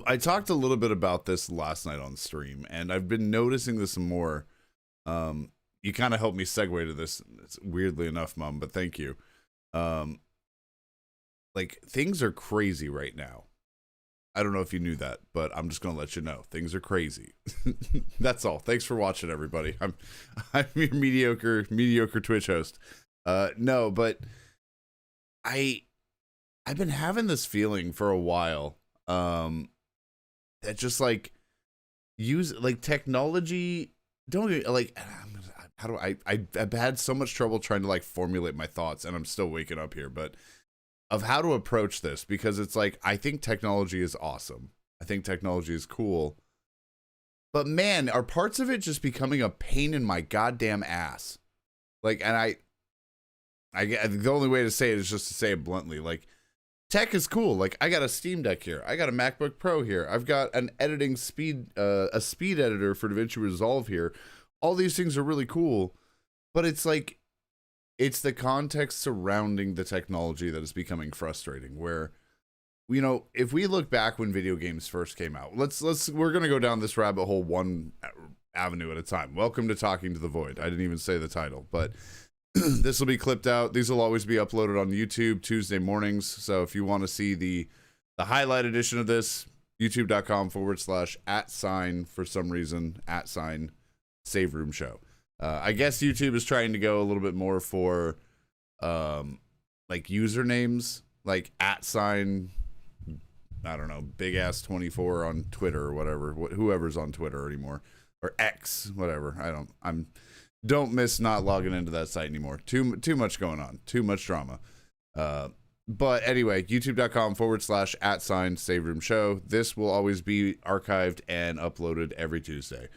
I talked a little bit about this last night on stream, and I've been noticing this more. You kind of helped me segue to this, it's weirdly enough, Mom, but thank you. Um, like, things are crazy right now. I don't know if you knew that, but I'm just gonna let you know things are crazy. That's all. Thanks for watching, everybody. I'm your mediocre Twitch host. No, but I've been having this feeling for a while. That just like technology. Don't like. How do I've had so much trouble trying to like formulate my thoughts, and I'm still waking up here, but. Of how to approach this, because it's like, I think technology is awesome. I think technology is cool. But man, are parts of it just becoming a pain in my goddamn ass? Like, and I the only way to say it is just to say it bluntly. Like, tech is cool. Like, I got a Steam Deck here. I got a MacBook Pro here. I've got an editing speed, a speed editor for DaVinci Resolve here. All these things are really cool. But it's like, it's the context surrounding the technology that is becoming frustrating, where, you know, if we look back when video games first came out, we're going to go down this rabbit hole one avenue at a time. Welcome to Talking to the Void. I didn't even say the title, but this will be clipped out. These will always be uploaded on YouTube Tuesday mornings. So if you want to see the highlight edition of this, youtube.com/@, for some reason, @ Save Room Show. I guess YouTube is trying to go a little bit more for, like usernames, like @ I don't know, big ass 24 on Twitter or whatever, whoever's on Twitter anymore, or X, whatever. Don't miss not logging into that site anymore. Too much going on, too much drama. But anyway, youtube.com/@ Save Room Show. This will always be archived and uploaded every Tuesday.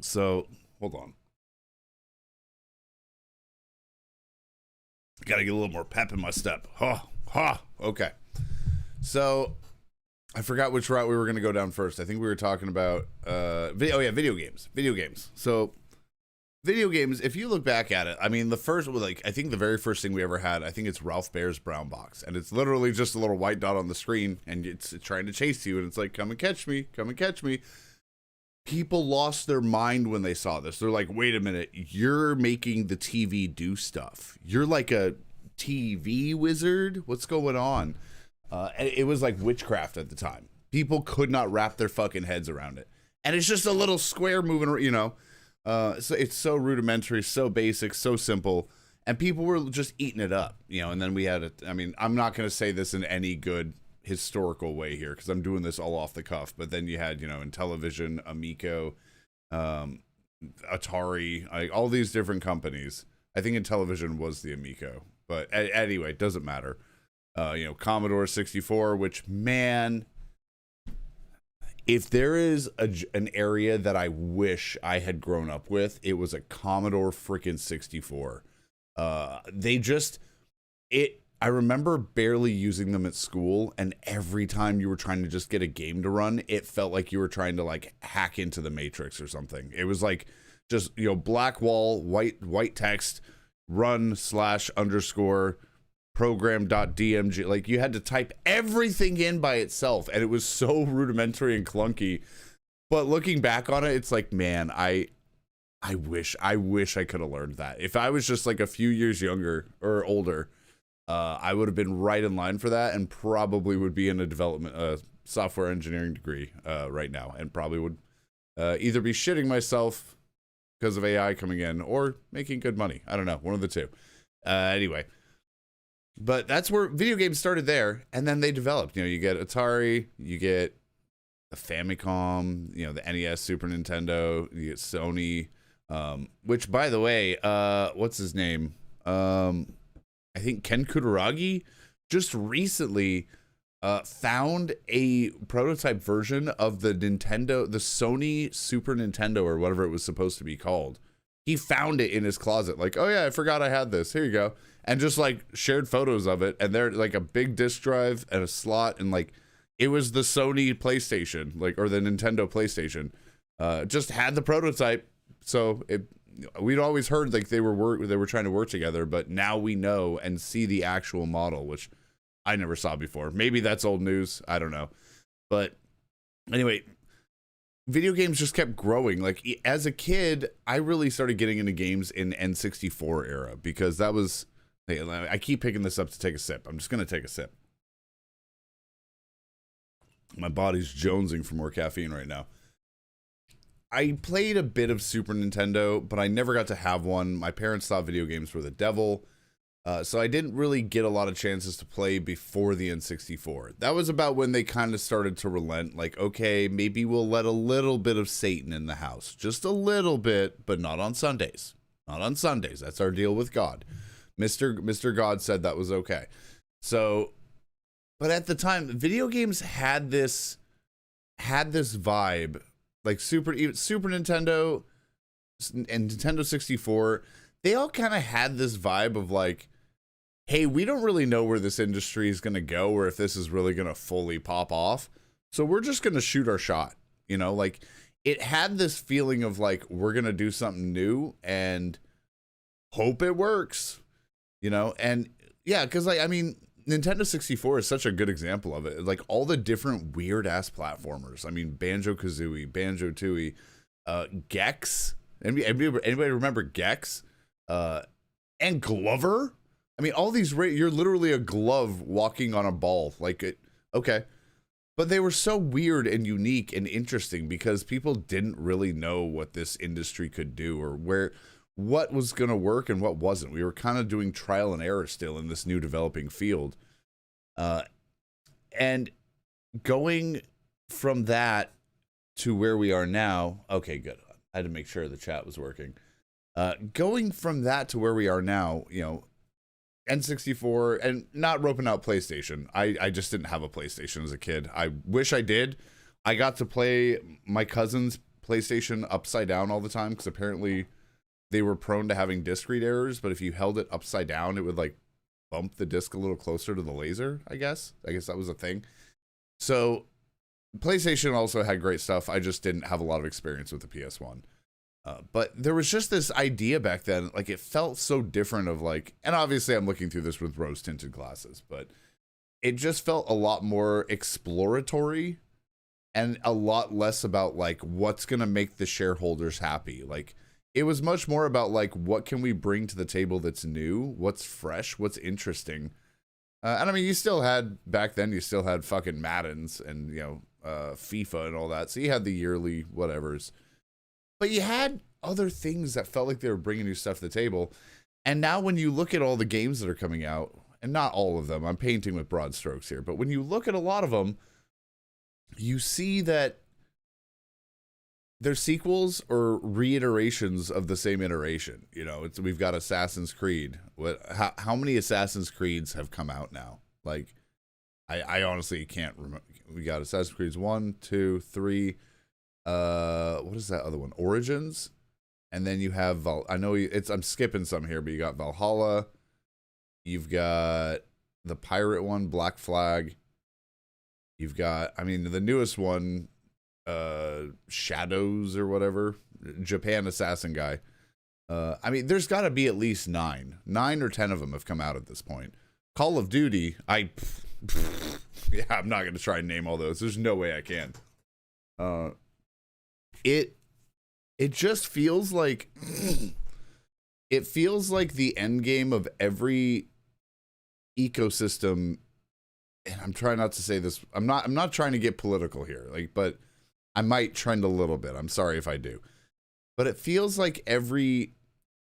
So, hold on. Gotta get a little more pep in my step. Okay. So, I forgot which route we were going to go down first. I think we were talking about, video games. So, video games, if you look back at it, I mean, I think the very first thing we ever had, I think it's Ralph Baer's Brown Box. And it's literally just a little white dot on the screen, and it's trying to chase you, and it's like, come and catch me. People lost their mind when they saw this. They're like, wait a minute, you're making the TV do stuff. You're like a TV wizard? What's going on? It was like witchcraft at the time. People could not wrap their fucking heads around it. And it's just a little square moving, you know. So it's so rudimentary, so basic, so simple. And people were just eating it up, you know. And then we had I'm not going to say this in any good historical way here, because I'm doing this all off the cuff, but then you had, you know, in television, Amico, Atari, all these different companies. I think in television was the Amico, but anyway, it doesn't matter. You know, Commodore 64, which, man, if there is an area that I wish I had grown up with, it was a Commodore freaking 64. I remember barely using them at school, and every time you were trying to just get a game to run, it felt like you were trying to like hack into the Matrix or something. It was like just, you know, black wall, white text, run /_ program.dmg. Like, you had to type everything in by itself, and it was so rudimentary and clunky. But looking back on it, it's like, man, I wish I could have learned that. If I was just like a few years younger or older, I would have been right in line for that, and probably would be in a development, software engineering degree right now, and probably would either be shitting myself because of AI coming in, or making good money. I don't know, one of the two. Anyway, but that's where video games started there, and then they developed. You know, you get Atari, you get the Famicom, you know, the NES, Super Nintendo, you get Sony, which, by the way, what's his name? I think Ken Kutaragi just recently found a prototype version of the Sony Super Nintendo, or whatever it was supposed to be called. He found it in his closet, like, oh yeah, I forgot I had this. Here you go. And just like shared photos of it, and they're like a big disk drive and a slot, and like it was the Sony PlayStation, like, or the Nintendo PlayStation. Just had the prototype, so we'd always heard like they were trying to work together, but now we know and see the actual model, which I never saw before. Maybe that's old news. I don't know. But anyway, video games just kept growing. Like as a kid, I really started getting into games in N64 era because that was, hey, I keep picking this up to take a sip. I'm just going to take a sip. My body's jonesing for more caffeine right now. I played a bit of Super Nintendo, but I never got to have one. My parents thought video games were the devil. So I didn't really get a lot of chances to play before the N64. That was about when they kind of started to relent. Like, okay, maybe we'll let a little bit of Satan in the house. Just a little bit, but not on Sundays. Not on Sundays. That's our deal with God. Mr. God said that was okay. So, but at the time, video games had this vibe. Like Super Nintendo and Nintendo 64, they all kind of had this vibe of like, hey, we don't really know where this industry is going to go or if this is really going to fully pop off. So we're just going to shoot our shot. You know, like it had this feeling of like, we're going to do something new and hope it works, you know? And yeah, because like, I mean, Nintendo 64 is such a good example of it. Like all the different weird ass platformers. I mean, Banjo-Kazooie, Banjo-Tooie, Gex. Anybody remember Gex? And Glover? I mean, all these, you're literally a glove walking on a ball. Like it, okay. But they were so weird and unique and interesting because people didn't really know what this industry could do or what was going to work and what wasn't. We were kind of doing trial and error still in this new developing field. And going from that to where we are now. Okay, good. I had to make sure the chat was working. Going from that to where we are now, you know, N64 and not roping out PlayStation. I just didn't have a PlayStation as a kid. I wish I did. I got to play my cousin's PlayStation upside down all the time because apparently they were prone to having disc read errors, but if you held it upside down, it would like bump the disc a little closer to the laser, I guess. I guess that was a thing. So PlayStation also had great stuff. I just didn't have a lot of experience with the PS1. But there was just this idea back then, like it felt so different of like, and obviously I'm looking through this with rose tinted glasses, but it just felt a lot more exploratory and a lot less about like what's going to make the shareholders happy. Like it was much more about like, what can we bring to the table that's new? What's fresh? What's interesting? And I mean, you still had back then, you still had fucking Maddens and, you know, FIFA and all that. So you had the yearly whatevers. But you had other things that felt like they were bringing new stuff to the table. And now when you look at all the games that are coming out, and not all of them, I'm painting with broad strokes here, but when you look at a lot of them, you see that they're sequels or reiterations of the same iteration. You know, we've got Assassin's Creed. How many Assassin's Creeds have come out now? Like, I honestly can't remember. We got Assassin's Creed 1, 2, 3. What is that other one? Origins. And then you have I'm skipping some here, but you got Valhalla. You've got the pirate one, Black Flag. You've got, I mean, the newest one, Shadows or whatever, Japan assassin guy. I mean, there's got to be at least 9 or 10 of them have come out at this point. Call of Duty, yeah, I'm not going to try and name all those. There's no way I can. It just feels like it feels like the end game of every ecosystem. And I'm trying not to say this. I'm not trying to get political here, like, but I might trend a little bit. I'm sorry if I do. But it feels like every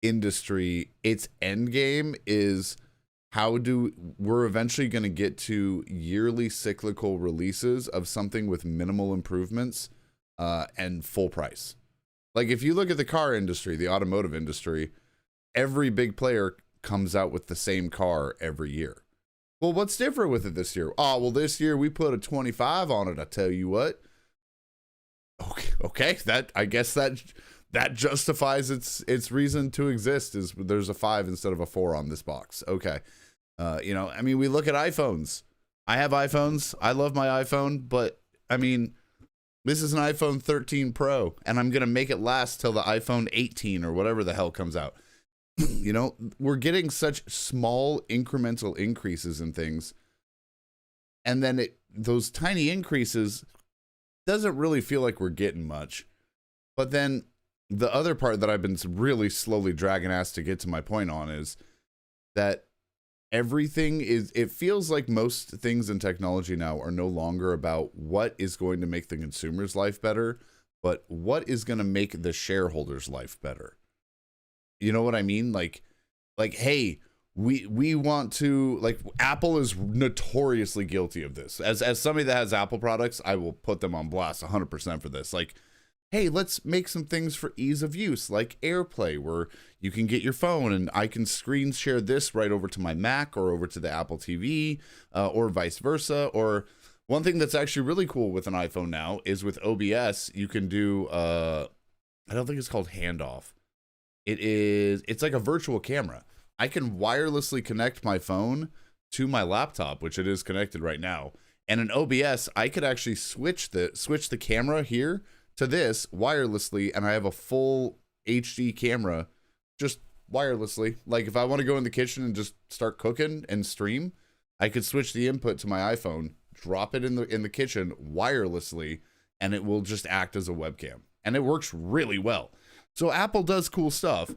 industry, its end game is we're eventually going to get to yearly cyclical releases of something with minimal improvements and full price. Like if you look at the car industry, the automotive industry, every big player comes out with the same car every year. Well, what's different with it this year? Oh, well, this year we put a 25 on it. I tell you what. Okay, I guess that justifies its reason to exist. Is there's a 5 instead of a 4 on this box? Okay, you know, I mean, we look at iPhones. I have iPhones. I love my iPhone, but I mean, this is an iPhone 13 Pro, and I'm gonna make it last till the iPhone 18 or whatever the hell comes out. You know, we're getting such small incremental increases in things And then those tiny increases doesn't really feel like we're getting much. But then the other part that I've been really slowly dragging ass to get to my point on is that everything is, it feels like most things in technology now are no longer about what is going to make the consumer's life better, but what is going to make the shareholders' life better. You know what I mean? Like, hey, we want to, like, Apple is notoriously guilty of this. As somebody that has Apple products, I will put them on blast 100% for this. Like, hey, let's make some things for ease of use, like AirPlay, where you can get your phone and I can screen share this right over to my Mac or over to the Apple TV, or vice versa. Or one thing that's actually really cool with an iPhone now is with OBS, you can do, I don't think it's called handoff. It's like a virtual camera. I can wirelessly connect my phone to my laptop, which it is connected right now. And in OBS, I could actually switch the camera here to this wirelessly, and I have a full HD camera just wirelessly. Like, if I want to go in the kitchen and just start cooking and stream, I could switch the input to my iPhone, drop it in the kitchen wirelessly, and it will just act as a webcam. And it works really well. So Apple does cool stuff,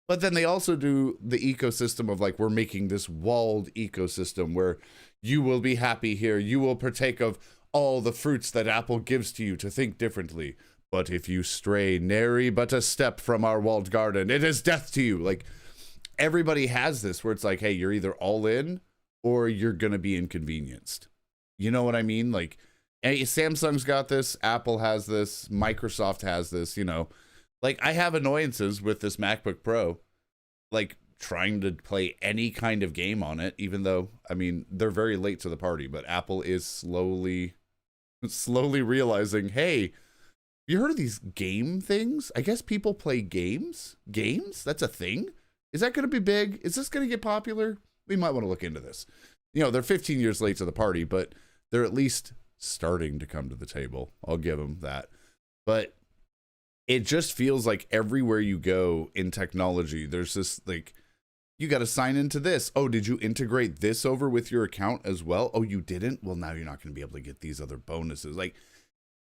but then they also do the ecosystem of, like, we're making this walled ecosystem where you will be happy here. You will partake of all the fruits that Apple gives to you to think differently. But if you stray nary but a step from our walled garden, it is death to you. Like, everybody has this where it's like, hey, you're either all in or you're going to be inconvenienced. You know what I mean? Like, hey, Samsung's got this, Apple has this, Microsoft has this, you know. Like, I have annoyances with this MacBook Pro, like, trying to play any kind of game on it, even though, I mean, they're very late to the party, but Apple is slowly realizing, hey, you heard of these game things? I guess people play games? Games? That's a thing? Is that going to be big? Is this going to get popular? We might want to look into this. You know, they're 15 years late to the party, but they're at least starting to come to the table. I'll give them that. But it just feels like everywhere you go in technology, there's this, like, you got to sign into this. Oh, did you integrate this over with your account as well? Oh, you didn't? Well, now you're not going to be able to get these other bonuses. Like,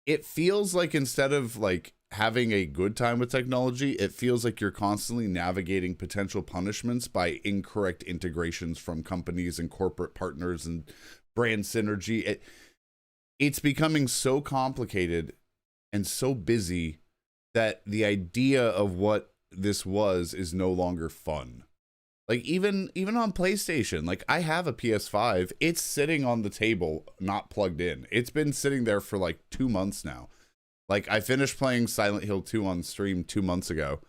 it feels like instead of, like, having a good time with technology, it feels like you're constantly navigating potential punishments by incorrect integrations from companies and corporate partners and brand synergy. It's becoming so complicated and so busy that the idea of what this was is no longer fun. Like, even on PlayStation, like, I have a PS5. It's sitting on the table, not plugged in. It's been sitting there for like 2 months now. Like, I finished playing Silent Hill 2 on stream 2 months ago,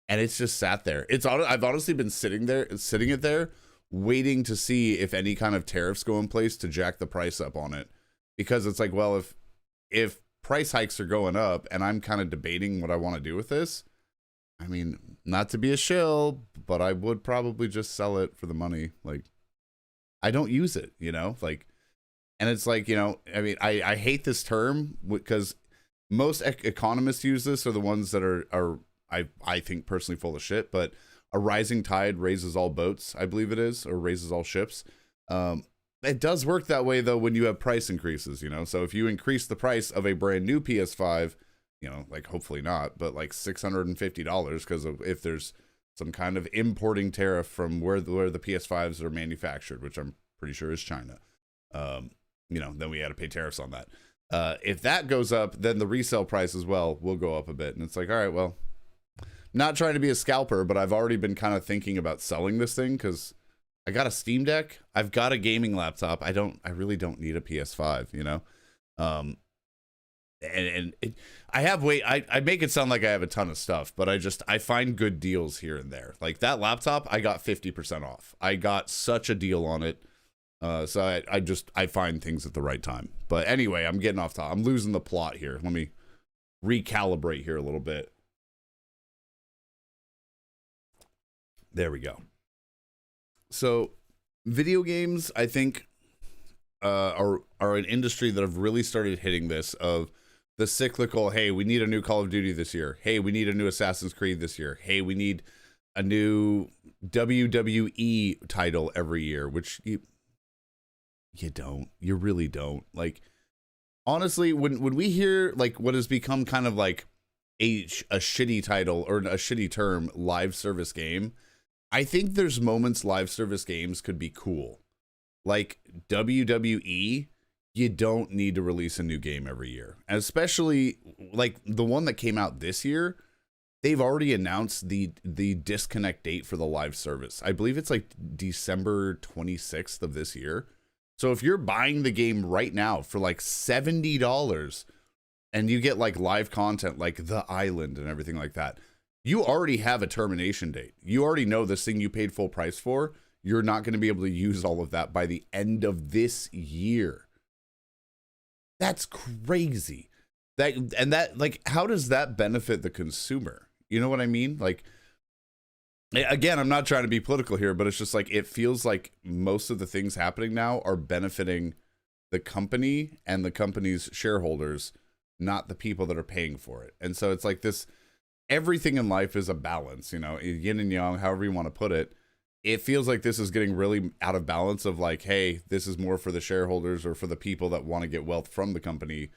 and it's just sat there. I've honestly been sitting it there, waiting to see if any kind of tariffs go in place to jack the price up on it. Because it's like, well, if price hikes are going up and I'm kind of debating what I want to do with this, I mean, not to be a shill, but I would probably just sell it for the money. Like, I don't use it, you know, like, and it's like, you know, I mean, I hate this term because most economists use this, are the ones that are I think personally full of shit, but a rising tide raises all boats, I believe it is, or raises all ships. It does work that way though when you have price increases, you know. So if you increase the price of a brand new PS5, you know, like, hopefully not, but like $650, because if there's some kind of importing tariff from where the PS5s are manufactured, which I'm pretty sure is China, you know, then we had to pay tariffs on that. If that goes up, then the resale price as well will go up a bit. And it's like, all right, well, not trying to be a scalper, but I've already been kind of thinking about selling this thing because I got a Steam Deck. I've got a gaming laptop. I really don't need a PS5, you know? I make it sound like I have a ton of stuff, but I find good deals here and there. Like, that laptop, I got 50% off. I got such a deal on it. So I find things at the right time. But anyway, I'm getting off top. I'm losing the plot here. Let me recalibrate here a little bit. There we go. So video games, I think, are an industry that have really started hitting this of the cyclical, hey, we need a new Call of Duty this year. Hey, we need a new Assassin's Creed this year. Hey, we need a new WWE title every year, which You don't. You really don't. Like, honestly, when we hear like what has become kind of like a shitty title or a shitty term, live service game, I think there's moments live service games could be cool. Like WWE, you don't need to release a new game every year. And especially like the one that came out this year, they've already announced the disconnect date for the live service. I believe it's like December 26th of this year. So if you're buying the game right now for like $70 and you get like live content like The Island and everything like that, you already have a termination date. You already know this thing you paid full price for, you're not going to be able to use all of that by the end of this year. That's crazy. That like, how does that benefit the consumer? You know what I mean? Like, again, I'm not trying to be political here, but it's just like, it feels like most of the things happening now are benefiting the company and the company's shareholders, not the people that are paying for it. And so it's like this, everything in life is a balance, you know, yin and yang, however you want to put it. It feels like this is getting really out of balance of like, hey, this is more for the shareholders or for the people that want to get wealth from the company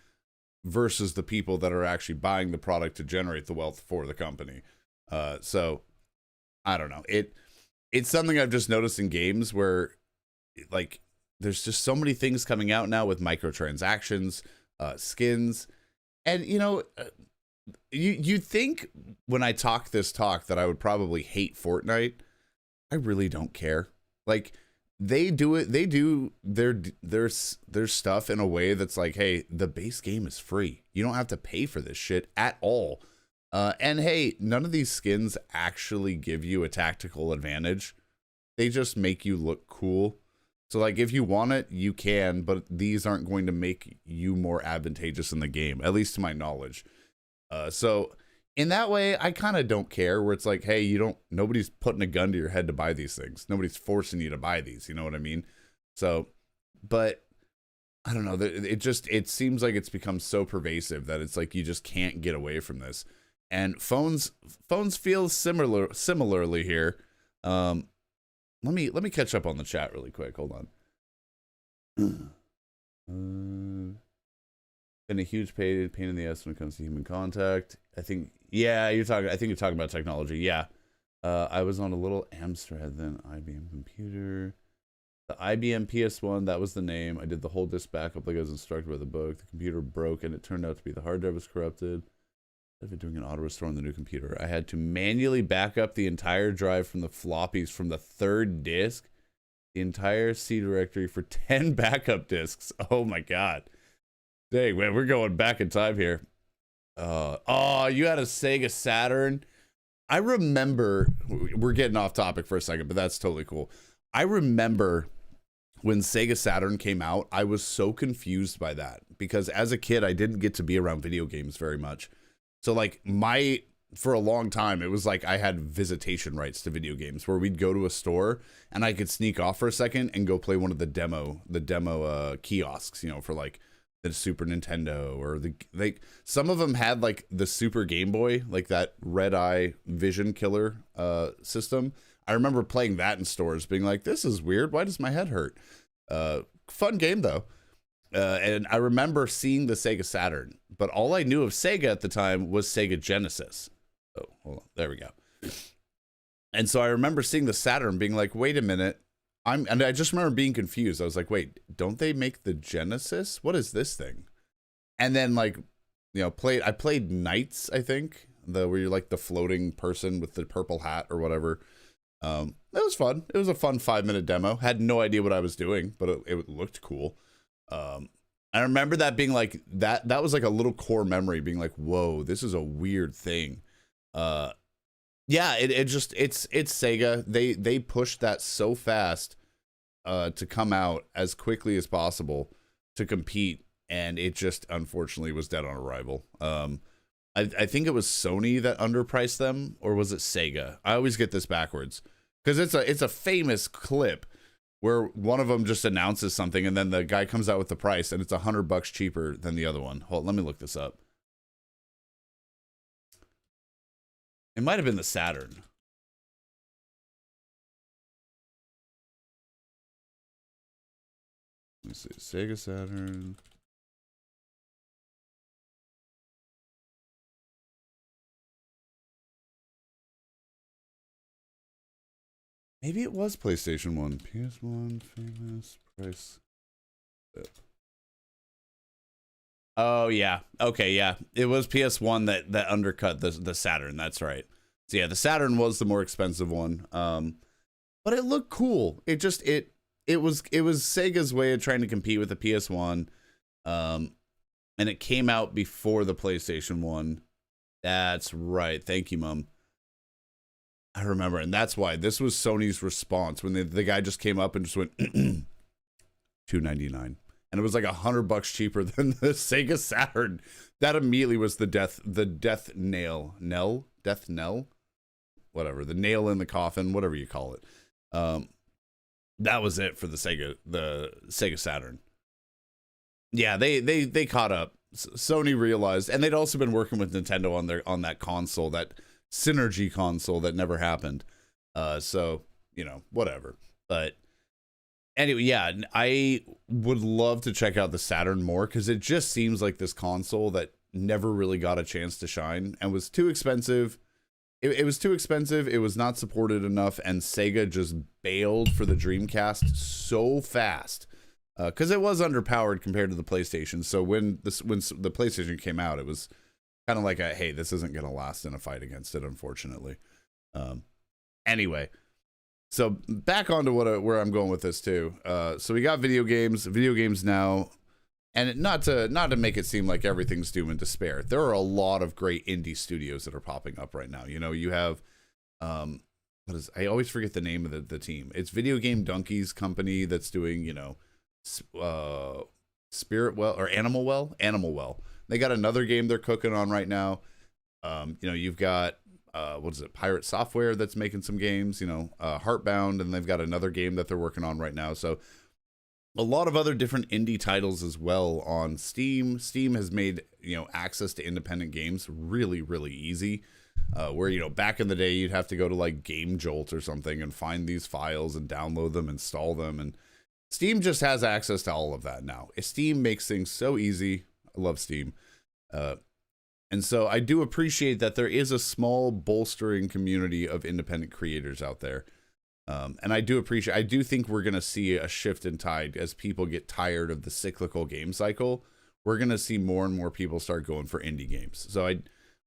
versus the people that are actually buying the product to generate the wealth for the company. So I don't know. It's something I've just noticed in games where like there's just so many things coming out now with microtransactions, skins, and you know, you think when I talk this talk that I would probably hate Fortnite. I really don't care. Like they do their stuff in a way that's like, hey, the base game is free. You don't have to pay for this shit at all. And hey, none of these skins actually give you a tactical advantage. They just make you look cool. So like if you want it, you can, but these aren't going to make you more advantageous in the game, at least to my knowledge. So in that way, I kind of don't care where it's like, hey, nobody's putting a gun to your head to buy these things. Nobody's forcing you to buy these. You know what I mean? So, but I don't know. It seems like it's become so pervasive that it's like you just can't get away from this. And phones feel similarly here. Let me catch up on the chat really quick. Hold on. Been a huge pain in the ass when it comes to human contact. I think you're talking about technology. Yeah. I was on a little Amstrad then IBM computer. The IBM PS1, that was the name. I did the whole disk backup like I was instructed by the book. The computer broke and it turned out to be the hard drive was corrupted. I've been doing an auto restore on the new computer. I had to manually back up the entire drive from the floppies from the third disk, the entire C directory for 10 backup disks. Oh my God. Dang, man, we're going back in time here. Oh, you had a Sega Saturn. I remember, we're getting off topic for a second, but that's totally cool. I remember when Sega Saturn came out, I was so confused by that because as a kid, I didn't get to be around video games very much. So like for a long time, it was like I had visitation rights to video games where we'd go to a store and I could sneak off for a second and go play one of the demo kiosks, you know, for like the Super Nintendo or some of them had like the Super Game Boy, like that red eye vision killer system. I remember playing that in stores being like, this is weird. Why does my head hurt? Fun game though. And I remember seeing the Sega Saturn, but all I knew of Sega at the time was Sega Genesis. Oh, hold on. There we go. And so I remember seeing the Saturn being like, wait a minute. And I just remember being confused. I was like, wait, don't they make the Genesis? What is this thing? And then like, you know, I played Knights, I think, where you're like the floating person with the purple hat or whatever. That was fun. It was a fun 5-minute demo. Had no idea what I was doing, but it looked cool. I remember that being like that was like a little core memory being like, whoa, this is a weird thing. Yeah, it's Sega. They pushed that so fast to come out as quickly as possible to compete, and it just unfortunately was dead on arrival. I think it was Sony that underpriced them, or was it Sega? I always get this backwards because it's a famous clip where one of them just announces something and then the guy comes out with the price and it's $100 cheaper than the other one. Hold on, let me look this up. It might have been the Saturn. Let me see. Sega Saturn. Maybe it was PlayStation 1. PS1, famous price. Oh, yeah. Okay, yeah. It was PS1 that undercut the Saturn. That's right. So, yeah, the Saturn was the more expensive one. But it looked cool. It was Sega's way of trying to compete with the PS1. And it came out before the PlayStation 1. That's right. Thank you, Mom. I remember, and that's why this was Sony's response when the guy just came up and just went $299, and it was like $100 cheaper than the Sega Saturn. That immediately was the death nail, whatever, the nail in the coffin, whatever you call it. That was it for the Sega Saturn. Yeah, they caught up. Sony realized, and they'd also been working with Nintendo on that console, that synergy console that never happened. So, you know, whatever. But anyway, yeah, I would love to check out the Saturn more, because it just seems like this console that never really got a chance to shine and was too expensive. It was too expensive. It was not supported enough, and Sega just bailed for the Dreamcast so fast, because it was underpowered compared to the PlayStation. So when the PlayStation came out, it was kind of like hey, this isn't going to last in a fight against it, unfortunately. Anyway, so back on to where I'm going with this too. So we got video games now, and not to make it seem like everything's doom and despair. There are a lot of great indie studios that are popping up right now. You know, you have, I always forget the name of the team. It's Video Game Donkey's company that's doing, you know, Spirit Well or Animal Well. They got another game they're cooking on right now. You know, you've got Pirate Software that's making some games, you know, Heartbound, and they've got another game that they're working on right now. So a lot of other different indie titles as well on Steam. Steam has made, you know, access to independent games really, really easy. Where, you know, back in the day, you'd have to go to like Game Jolt or something and find these files and download them, install them. And Steam just has access to all of that now. Steam makes things so easy. I love Steam. And so I do appreciate that there is a small bolstering community of independent creators out there. And I do think we're going to see a shift in tide as people get tired of the cyclical game cycle. We're going to see more and more people start going for indie games. So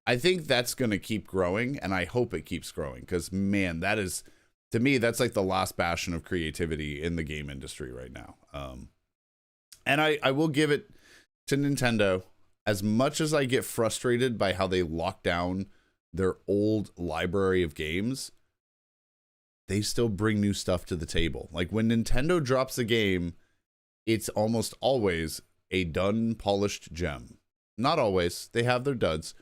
I think that's going to keep growing, and I hope it keeps growing, because, man, that is, to me, that's like the last bastion of creativity in the game industry right now. And I will give it to Nintendo. As much as I get frustrated by how they lock down their old library of games, they still bring new stuff to the table. Like when Nintendo drops a game, it's almost always a done, polished gem. Not always. They have their duds,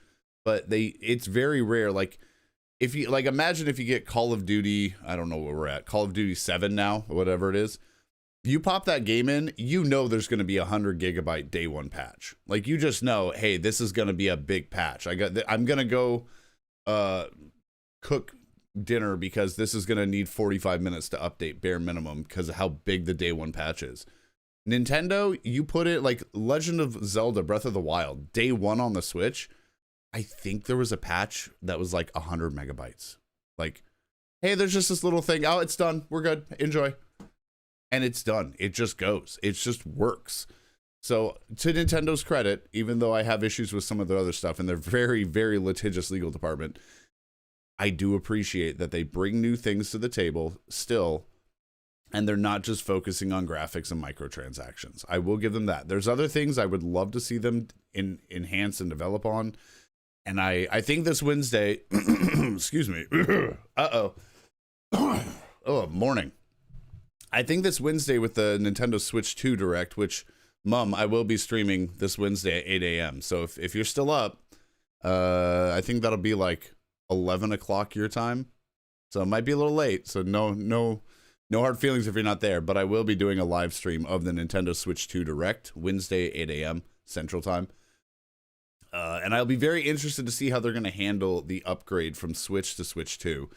but it's very rare. Like if you imagine if you get Call of Duty, I don't know where we're at, Call of Duty 7 now, or whatever it is. You pop that game in, you know there's going to be 100 gigabyte day one patch. Like you just know, hey, this is going to be a big patch. I'm going to go cook dinner because this is going to need 45 minutes to update bare minimum because of how big the day one patch is. Nintendo, you put it like Legend of Zelda Breath of the Wild, day one on the Switch. I think there was a patch that was like 100 megabytes. Like, hey, there's just this little thing. Oh, it's done. We're good. Enjoy. And it's done. It just goes. It just works. So to Nintendo's credit, even though I have issues with some of the other stuff in their very, very litigious legal department, I do appreciate that they bring new things to the table still, and they're not just focusing on graphics and microtransactions. I will give them that. There's other things I would love to see them enhance and develop on. And I think this Wednesday, excuse me, oh, morning. I think this Wednesday with the Nintendo Switch 2 Direct, which, Mom, I will be streaming this Wednesday at 8 a.m. So if you're still up, I think that'll be like 11 o'clock your time. So it might be a little late. So no hard feelings if you're not there. But I will be doing a live stream of the Nintendo Switch 2 Direct, Wednesday, 8 a.m. Central Time. And I'll be very interested to see how they're going to handle the upgrade from Switch to Switch 2.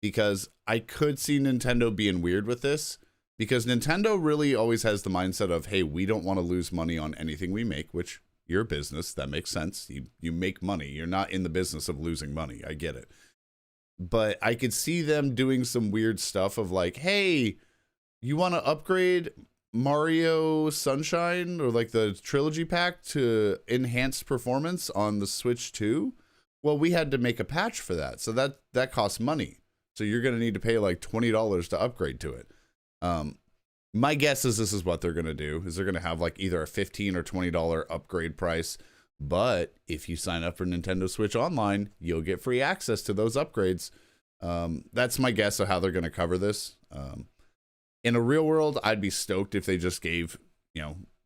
Because I could see Nintendo being weird with this, because Nintendo really always has the mindset of, hey, we don't want to lose money on anything we make, which you're a business. That makes sense. You make money. You're not in the business of losing money. I get it. But I could see them doing some weird stuff of like, hey, you want to upgrade Mario Sunshine or like the trilogy pack to enhanced performance on the Switch 2? Well, we had to make a patch for that. So that costs money. So you're going to need to pay like $20 to upgrade to it. My guess is this is what they're going to do, is they're going to have like either a $15 or $20 upgrade price. But if you sign up for Nintendo Switch Online, you'll get free access to those upgrades. That's my guess of how they're going to cover this. In a real world, I'd be stoked if they just gave,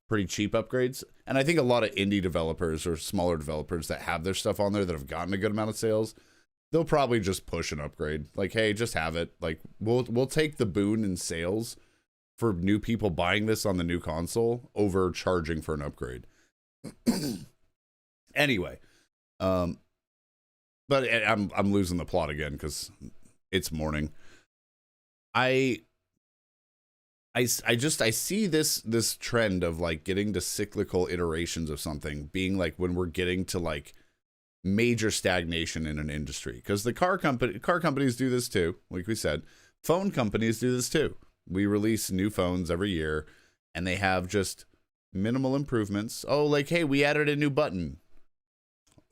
pretty cheap upgrades. And I think a lot of indie developers or smaller developers that have their stuff on there that have gotten a good amount of sales, they'll probably just push an upgrade. Like, hey, just have it. Like, we'll take the boon in sales for new people buying this on the new console over charging for an upgrade. Anyway, but I'm losing the plot again because it's morning. I see this trend of like getting to cyclical iterations of something being like when we're getting to like major stagnation in an industry, because the car companies do this too. Like we said, phone companies do this too. We release new phones every year and they have just minimal improvements. Oh, like, hey, we added a new button.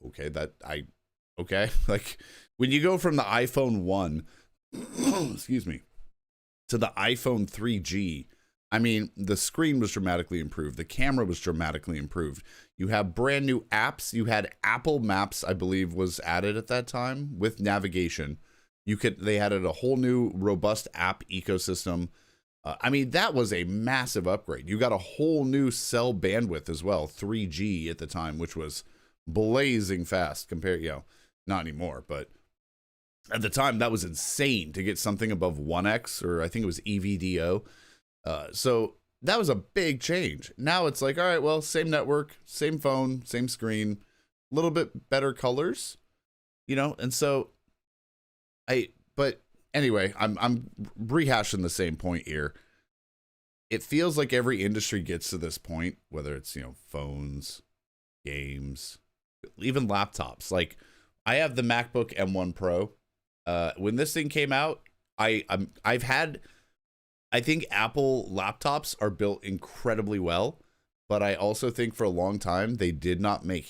Okay, like when you go from the iPhone 1 excuse me, to the iPhone 3G, I mean, the screen was dramatically improved. The camera was dramatically improved. You have brand new apps. You had Apple Maps, I believe, was added at that time with navigation. They added a whole new robust app ecosystem. I mean, that was a massive upgrade. You got a whole new cell bandwidth as well, 3G at the time, which was blazing fast compared, not anymore, but at the time that was insane to get something above 1x, or I think it was EVDO. So that was a big change. Now it's like, all right, well, same network, same phone, same screen, a little bit better colors, and so but anyway, I'm rehashing the same point here. It feels like every industry gets to this point, whether it's, phones, games, even laptops. Like, I have the MacBook M1 Pro. When this thing came out, I think Apple laptops are built incredibly well, but I also think for a long time they did not make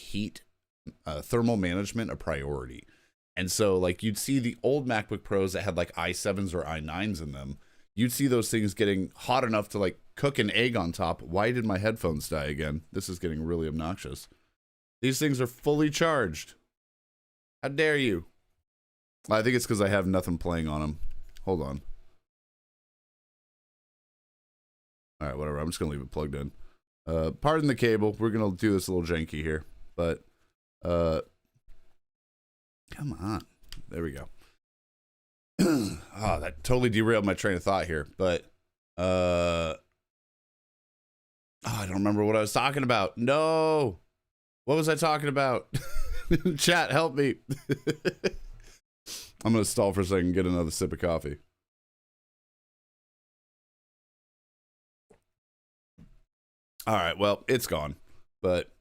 thermal management a priority. And so, like, you'd see the old MacBook Pros that had like i7s or i9s in them. You'd see those things getting hot enough to like cook an egg on top. Why did my headphones die again? This is getting really obnoxious. These things are fully charged. How dare you? I think it's because I have nothing playing on them. Hold on. All right, whatever. I'm just going to leave it plugged in. Pardon the cable. We're going to do this a little janky here. But, come on. There we go. Oh, that totally derailed my train of thought here. But, I don't remember what I was talking about. No. What was I talking about? Chat, help me. I'm going to stall for a second and get another sip of coffee. All right, well, it's gone. But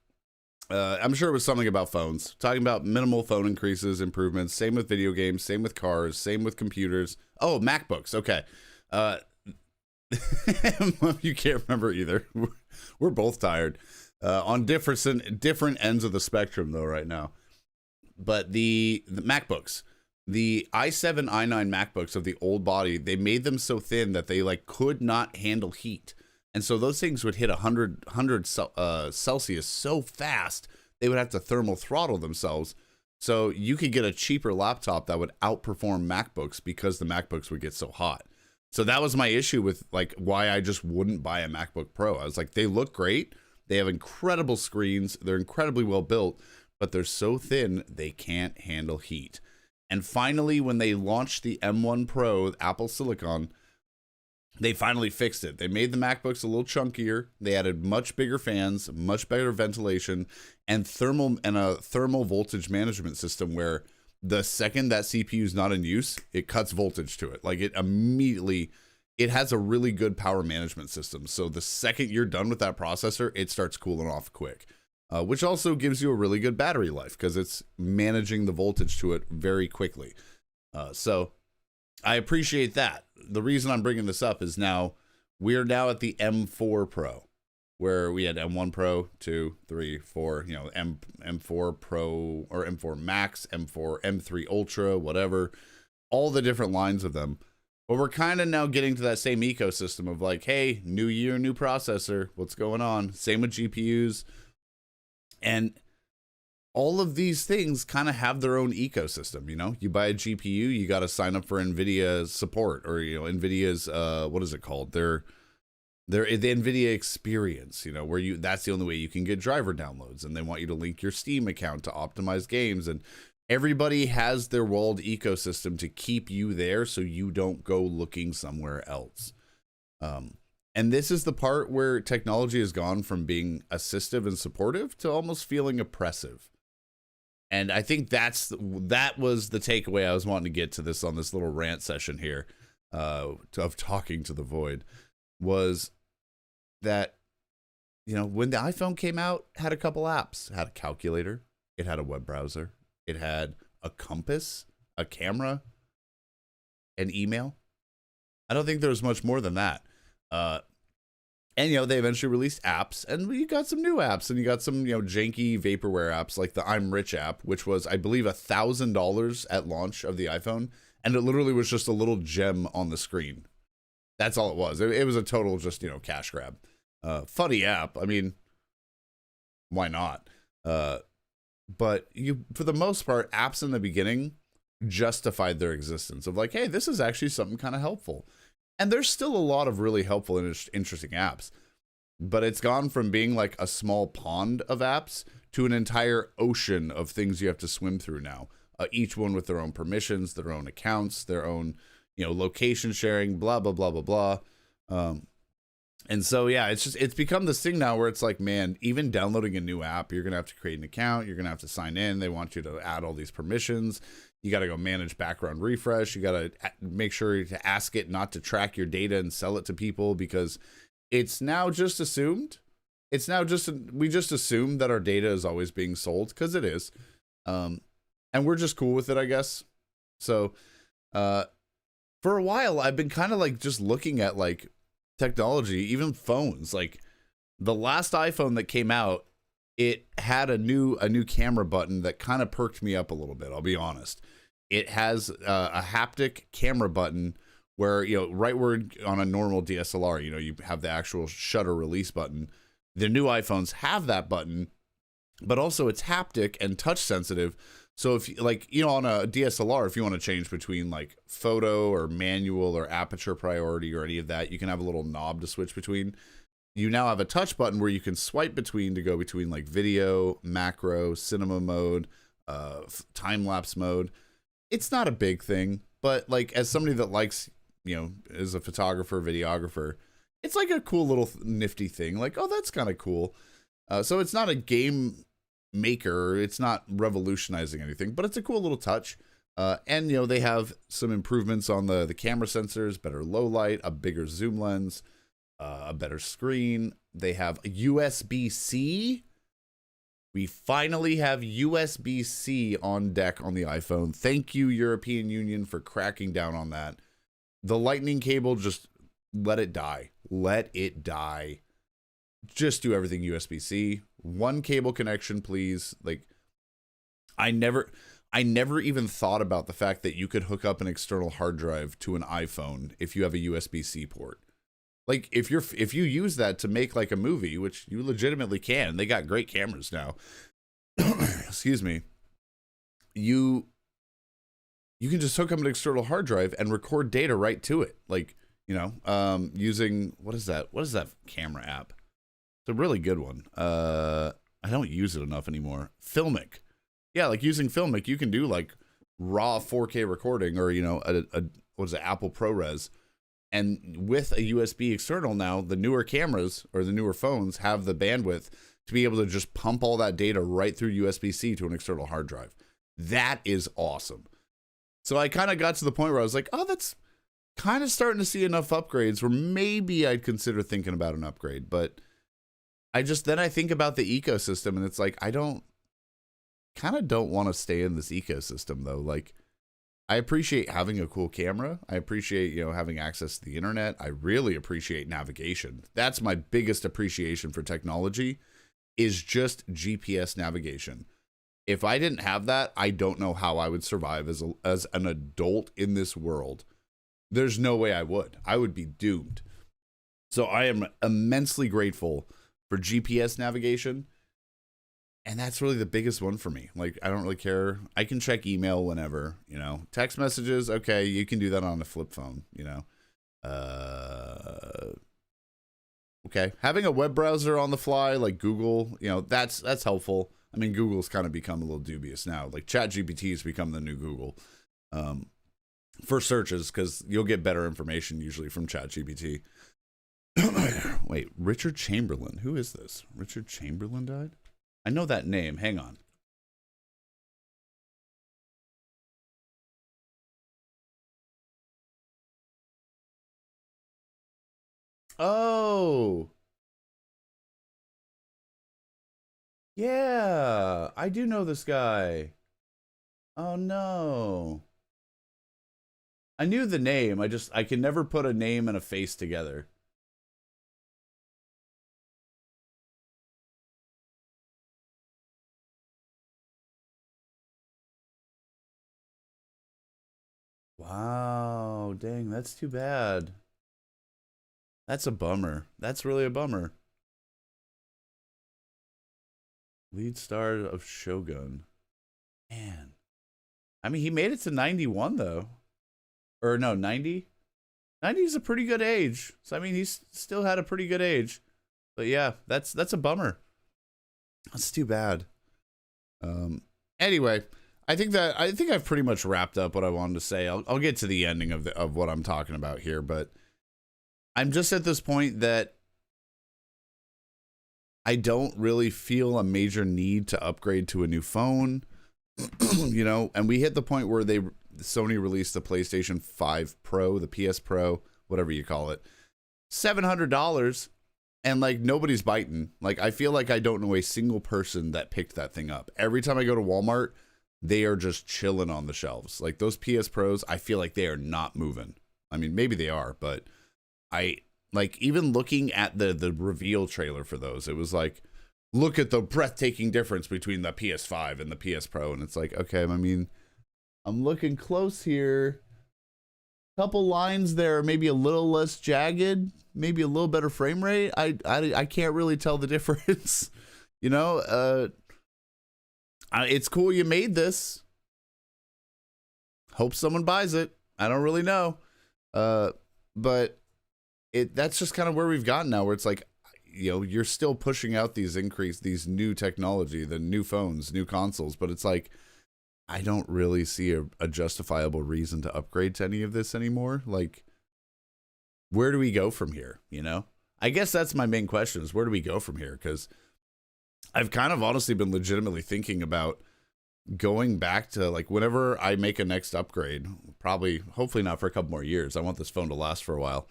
I'm sure it was something about phones. Talking about minimal phone increases, improvements. Same with video games. Same with cars. Same with computers. Oh, MacBooks. Okay. You can't remember either. We're both tired. On different ends of the spectrum, though, right now. But the MacBooks. The i7, i9 MacBooks of the old body, they made them so thin that they like could not handle heat. And so those things would hit 100 Celsius so fast, they would have to thermal throttle themselves. So you could get a cheaper laptop that would outperform MacBooks because the MacBooks would get so hot. So that was my issue with like why I just wouldn't buy a MacBook Pro. I was like, they look great. They have incredible screens. They're incredibly well built, but they're so thin, they can't handle heat. And finally, when they launched the M1 Pro, Apple Silicon, they finally fixed it. They made the MacBooks a little chunkier. They added much bigger fans, much better ventilation, and a thermal voltage management system where the second that CPU is not in use, it cuts voltage to it. Like it immediately it has a really good power management system. So the second you're done with that processor, it starts cooling off quick, which also gives you a really good battery life because it's managing the voltage to it very quickly. So I appreciate that. The reason I'm bringing this up is now we're now at the M4 Pro, where we had M1 Pro, 2, 3, 4, you know, M4 Pro or M4 Max, M4, M3 Ultra, whatever, all the different lines of them. But we're kind of now getting to that same ecosystem of like, hey, new year, new processor, what's going on? Same with GPUs. And all of these things kind of have their own ecosystem, you know? You buy a GPU, you got to sign up for NVIDIA support or, you know, NVIDIA's, what is it called? They're the NVIDIA experience, you know, where that's the only way you can get driver downloads, and they want you to link your Steam account to optimize games, and everybody has their walled ecosystem to keep you there so you don't go looking somewhere else. And this is the part where technology has gone from being assistive and supportive to almost feeling oppressive. And I think that was the takeaway I was wanting to get to this on this little rant session here of talking to the void, was that, you know, when the iPhone came out, it had a couple apps. It had a calculator. It had a web browser. It had a compass, a camera, an email. I don't think there was much more than that. And, you know, they eventually released apps, and you got some new apps, and you got some, you know, janky vaporware apps like the I'm Rich app, which was, I believe, $1,000 at launch of the iPhone. And it literally was just a little gem on the screen. That's all it was. It was a total just, you know, cash grab. Funny app. I mean, why not? But for the most part, apps in the beginning justified their existence of like, hey, this is actually something kind of helpful. And there's still a lot of really helpful and interesting apps, but it's gone from being like a small pond of apps to an entire ocean of things you have to swim through now. Each one with their own permissions, their own accounts, their own, you know, location sharing, blah, blah, blah, blah, blah. And so, yeah, it's become this thing now where it's like, man, even downloading a new app, you're going to have to create an account. You're going to have to sign in. They want you to add all these permissions. You got to go manage background refresh. You got to make sure to ask it not to track your data and sell it to people, because it's now just assumed. We just assume that our data is always being sold, because it is. And we're just cool with it, I guess. So for a while, I've been kind of like just looking at like technology, even phones. Like the last iPhone that came out, it had a new camera button that kind of perked me up a little bit, I'll be honest. It has a haptic camera button where, you know, right where on a normal DSLR, you know, you have the actual shutter release button. The new iPhones have that button, but also it's haptic and touch sensitive. So if, like, you know, on a DSLR, if you want to change between like photo or manual or aperture priority or any of that, you can have a little knob to switch between. You now have a touch button where you can swipe between to go between like video, macro, cinema mode, time-lapse mode. It's not a big thing, but like as somebody that likes, you know, is a photographer, videographer, it's like a cool little nifty thing. Like, oh, that's kind of cool. So it's not a game maker. It's not revolutionizing anything, but it's a cool little touch. And, you know, they have some improvements on the camera sensors, better low light, a bigger zoom lens, a better screen. They have a USB-C. We finally have USB-C on deck on the iPhone. Thank you, European Union, for cracking down on that. The lightning cable, just let it die. Let it die. Just do everything USB-C. One cable connection, please. Like, I never even thought about the fact that you could hook up an external hard drive to an iPhone if you have a USB-C port. Like, if you use that to make like a movie, which you legitimately can, they got great cameras now. Excuse me. You can just hook up an external hard drive and record data right to it. Like, you know, using, what is that camera app? It's a really good one. I don't use it enough anymore. Filmic. Yeah, like using Filmic, you can do like raw 4K recording, or, you know, what is it, Apple ProRes. And with a USB external now, the newer cameras or the newer phones have the bandwidth to be able to just pump all that data right through USB-C to an external hard drive. That is awesome. So I kind of got to the point where I was like, oh, kind of starting to see enough upgrades where maybe I'd consider thinking about an upgrade. But I think about the ecosystem, and it's like, I don't want to stay in this ecosystem though. Like, I appreciate having a cool camera. I appreciate, having access to the internet. I really appreciate navigation. That's my biggest appreciation for technology, is just GPS navigation. If I didn't have that, I don't know how I would survive as an adult in this world. There's no way I would. I would be doomed. So I am immensely grateful for GPS navigation. And that's really the biggest one for me. Like, I don't really care. I can check email whenever, Text messages, okay, you can do that on a flip phone, Okay, having a web browser on the fly, like Google, that's helpful. I mean, Google's kind of become a little dubious now. Like, ChatGPT has become the new Google for searches, because you'll get better information usually from ChatGPT. Wait, Richard Chamberlain. Who is this? Richard Chamberlain died? I know that name. Hang on. Oh. Yeah, I do know this guy. Oh no. I knew the name. I can never put a name and a face together. Wow, dang, that's too bad. That's a bummer. That's really a bummer. Lead star of Shogun. Man. I mean, he made it to 91 though. Or no, 90? 90 is a pretty good age. So I mean, he's still had a pretty good age. But yeah, that's a bummer. That's too bad. Anyway, I think I've pretty much wrapped up what I wanted to say. I'll get to the ending of what I'm talking about here, but I'm just at this point that I don't really feel a major need to upgrade to a new phone, and we hit the point where Sony released the PlayStation 5 Pro, the PS Pro, whatever you call it, $700, and like nobody's biting. Like, I feel like I don't know a single person that picked that thing up. Every time I go to Walmart, they are just chilling on the shelves. Like, those PS Pros, I feel like they are not moving. I mean, maybe they are, but even looking at the reveal trailer for those, it was like, look at the breathtaking difference between the PS5 and the PS Pro. And it's like, okay, I mean, I'm looking close here. Couple lines there, maybe a little less jagged, maybe a little better frame rate. I can't really tell the difference. It's cool you made this. Hope someone buys it. I don't really know. But that's just kind of where we've gotten now, where it's like, you're still pushing out these new technology, the new phones, new consoles, but it's like, I don't really see a justifiable reason to upgrade to any of this anymore. Like, where do we go from here? I guess that's my main question, is where do we go from here? Because I've kind of honestly been legitimately thinking about going back to, like, whenever I make a next upgrade, hopefully not for a couple more years. I want this phone to last for a while.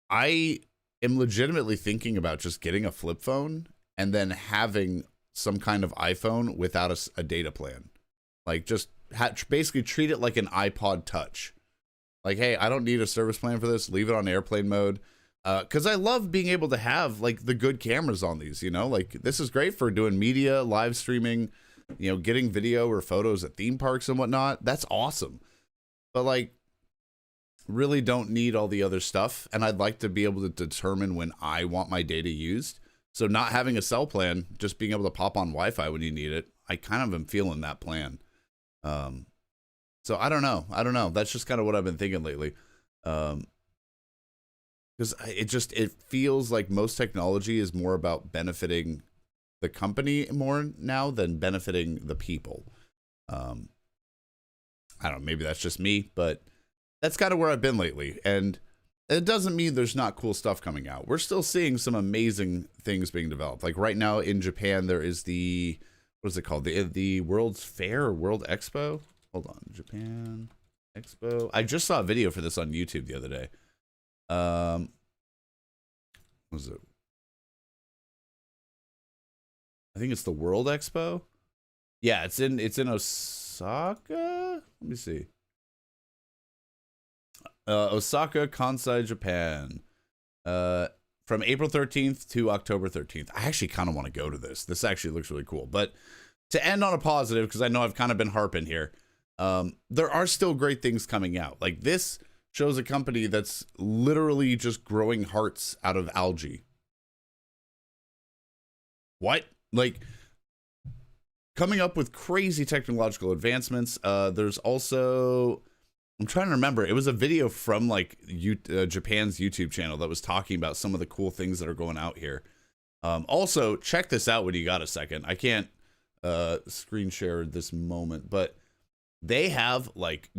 I am legitimately thinking about just getting a flip phone and then having some kind of iPhone without a data plan. Like, just basically treat it like an iPod Touch. Like, hey, I don't need a service plan for this. Leave it on airplane mode. Because I love being able to have, like, the good cameras on these, Like, this is great for doing media, live streaming, getting video or photos at theme parks and whatnot. That's awesome. But, like, really don't need all the other stuff. And I'd like to be able to determine when I want my data used. So not having a cell plan, just being able to pop on Wi-Fi when you need it, I kind of am feeling that plan. So I don't know. That's just kind of what I've been thinking lately. Because it feels like most technology is more about benefiting the company more now than benefiting the people. I don't know, maybe that's just me, but that's kind of where I've been lately. And it doesn't mean there's not cool stuff coming out. We're still seeing some amazing things being developed. Like right now in Japan, there is what is it called? The World's Fair or World Expo? Hold on, Japan Expo. I just saw a video for this on YouTube the other day. What was it? I think it's the World Expo. Yeah, it's in Osaka. Let me see. Osaka, Kansai, Japan. From April 13th to October 13th. I actually kind of want to go to this. This actually looks really cool. But to end on a positive, because I know I've kind of been harping here, there are still great things coming out. Like this shows a company that's literally just growing hearts out of algae. What? Like coming up with crazy technological advancements. There's also, I'm trying to remember, it was a video from like Japan's YouTube channel that was talking about some of the cool things that are going out here. Also, check this out when you got a second. I can't screen share this moment, but they have like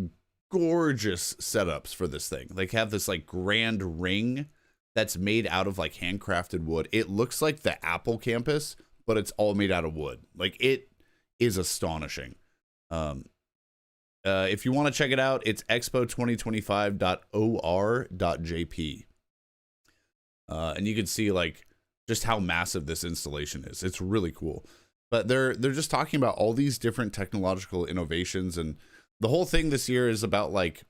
gorgeous setups for this thing. They have this like grand ring that's made out of like handcrafted wood. It looks like the Apple campus, but it's all made out of wood. Like it is astonishing. If you want to check it out, it's expo2025.or.jp. And you can see like just how massive this installation is. It's really cool. But they're just talking about all these different technological innovations, and the whole thing this year is about like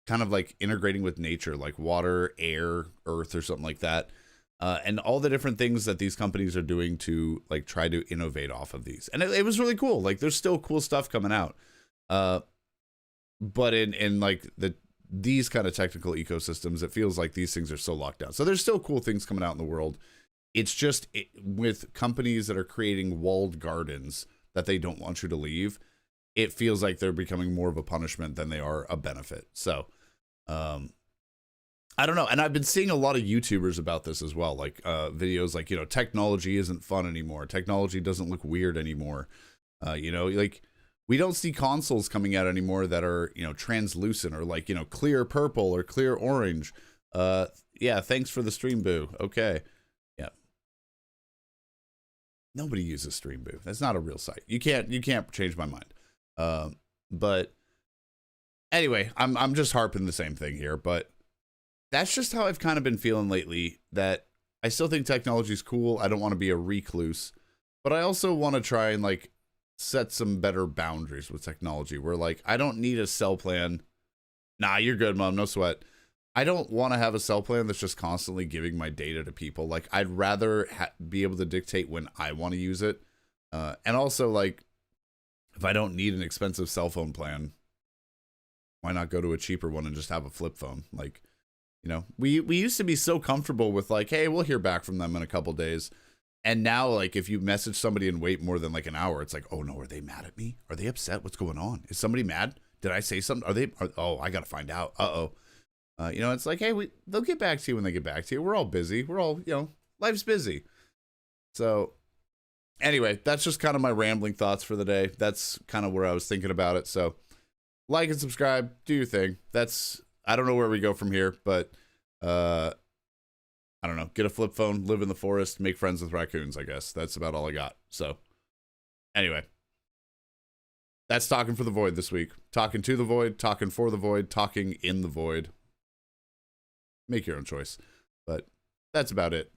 kind of like integrating with nature, like water, air, earth, or something like that. And all the different things that these companies are doing to like try to innovate off of these. And it was really cool. Like there's still cool stuff coming out. But in like these kind of technical ecosystems, it feels like these things are so locked down. So there's still cool things coming out in the world. It's just with companies that are creating walled gardens that they don't want you to leave, it feels like they're becoming more of a punishment than they are a benefit. So, I don't know. And I've been seeing a lot of YouTubers about this as well. Like videos like, you know, technology isn't fun anymore. Technology doesn't look weird anymore. You know, like we don't see consoles coming out anymore that are, you know, translucent or like, you know, clear purple or clear orange. Yeah, thanks for the stream, boo. Okay. Yeah. Nobody uses stream, boo. That's not a real site. You can't change my mind. But anyway, I'm just harping the same thing here, but that's just how I've kind of been feeling lately, that I still think technology is cool. I don't want to be a recluse, but I also want to try and like set some better boundaries with technology where like, I don't need a cell plan. Nah, you're good, mom. No sweat. I don't want to have a cell plan that's just constantly giving my data to people. Like I'd rather be able to dictate when I want to use it. And also like, if I don't need an expensive cell phone plan, why not go to a cheaper one and just have a flip phone? Like, you know, we used to be so comfortable with like, hey, we'll hear back from them in a couple days. And now, like, if you message somebody and wait more than like an hour, it's like, oh no, are they mad at me? Are they upset? What's going on? Is somebody mad? Did I say something? Oh, I got to find out. You know, it's like, hey, they'll get back to you when they get back to you. We're all busy. We're all, you know, life's busy. So anyway, that's just kind of my rambling thoughts for the day. That's kind of where I was thinking about it. So like and subscribe, do your thing. I don't know where we go from here, but I don't know. Get a flip phone, live in the forest, make friends with raccoons, I guess. That's about all I got. So anyway, that's Talking for the Void this week. Talking to the void, talking for the void, talking in the void. Make your own choice. But that's about it.